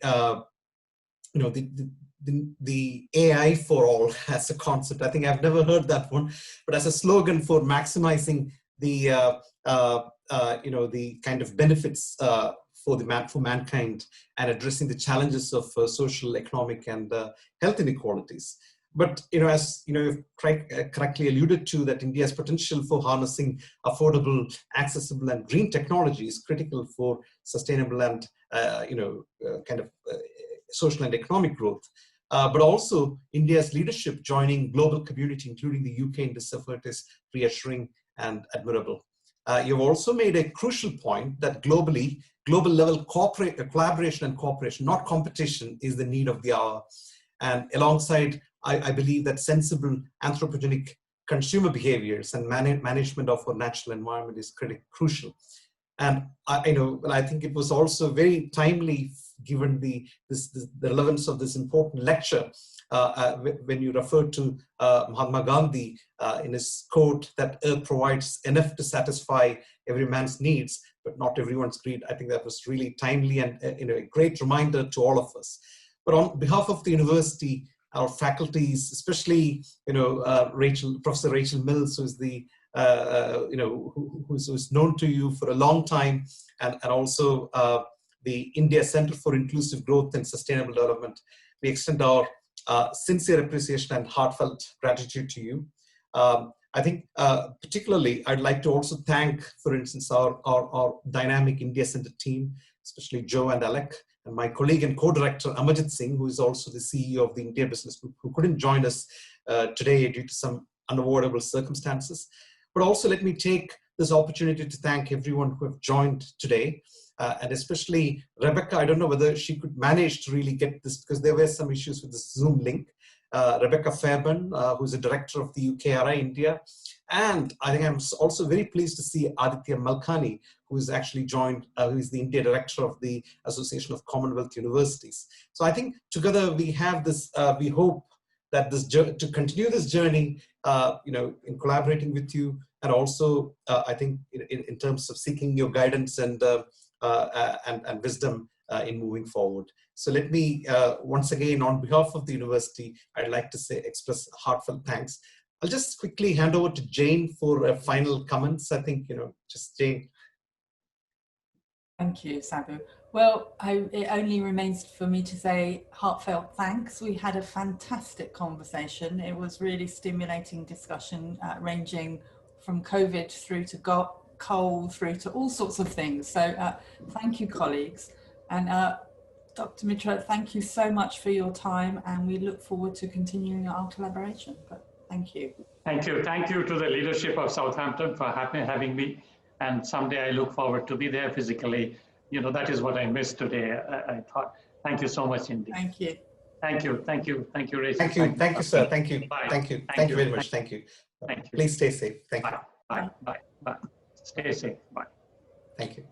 AI for all as a concept. I think I've never heard that one, but as a slogan for maximizing the the kind of benefits for mankind and addressing the challenges of social, economic, and health inequalities. But as you've correctly alluded to, that India's potential for harnessing affordable, accessible, and green technology is critical for sustainable and social and economic growth. But also India's leadership joining global community, including the UK, in this effort is reassuring and admirable. You've also made a crucial point that global level collaboration and cooperation, not competition, is the need of the hour. And alongside, I believe that sensible anthropogenic consumer behaviors and management of our natural environment is crucial. And I think it was also very timely, given the relevance of this important lecture, when you referred to Mahatma Gandhi in his quote that Earth provides enough to satisfy every man's needs, but not everyone's greed. I think that was really timely and a great reminder to all of us. But on behalf of the university, our faculties, especially Professor Rachel Mills, who is the who's known to you for a long time, and also the India Center for Inclusive Growth and Sustainable Development, we extend our sincere appreciation and heartfelt gratitude to you. I think particularly I'd like to also thank, for instance, our dynamic India Center team, especially Joe and Alec, and my colleague and co-director Amarjit Singh, who is also the CEO of the India Business Group, who couldn't join us today due to some unavoidable circumstances. But also let me take this opportunity to thank everyone who have joined today, and especially Rebecca. I don't know whether she could manage to really get this, because there were some issues with the Zoom link. Rebecca Fairbairn, who's the director of the UKRI India. And I think I'm also very pleased to see Aditya Malkani, who is actually joined, who is the India director of the Association of Commonwealth Universities. So I think together we have this, we hope that this to continue this journey, in collaborating with you, and also I think in terms of seeking your guidance and wisdom in moving forward. So let me once again, on behalf of the university, I'd like to express heartfelt thanks. I'll just quickly hand over to Jane for final comments. I think, just Jane. Thank you, Sabu. Well, it only remains for me to say heartfelt thanks. We had a fantastic conversation. It was really stimulating discussion, ranging from COVID through to coal, through to all sorts of things. So thank you, colleagues. And Dr. Mitra, thank you so much for your time, and we look forward to continuing our collaboration. But thank you. Thank you. Thank you to the leadership of Southampton for having me. And someday I look forward to be there physically. That is what I missed today. I thought. Thank you so much indeed. Thank you. Thank you. Thank you. Thank you, Rachel. Thank you. Thank you, sir. Thank you. Bye. Thank you. Thank you very much. Thank you. Thank you. Please stay safe. Thank you. Bye. Bye. Bye. Stay safe. Bye. Thank you.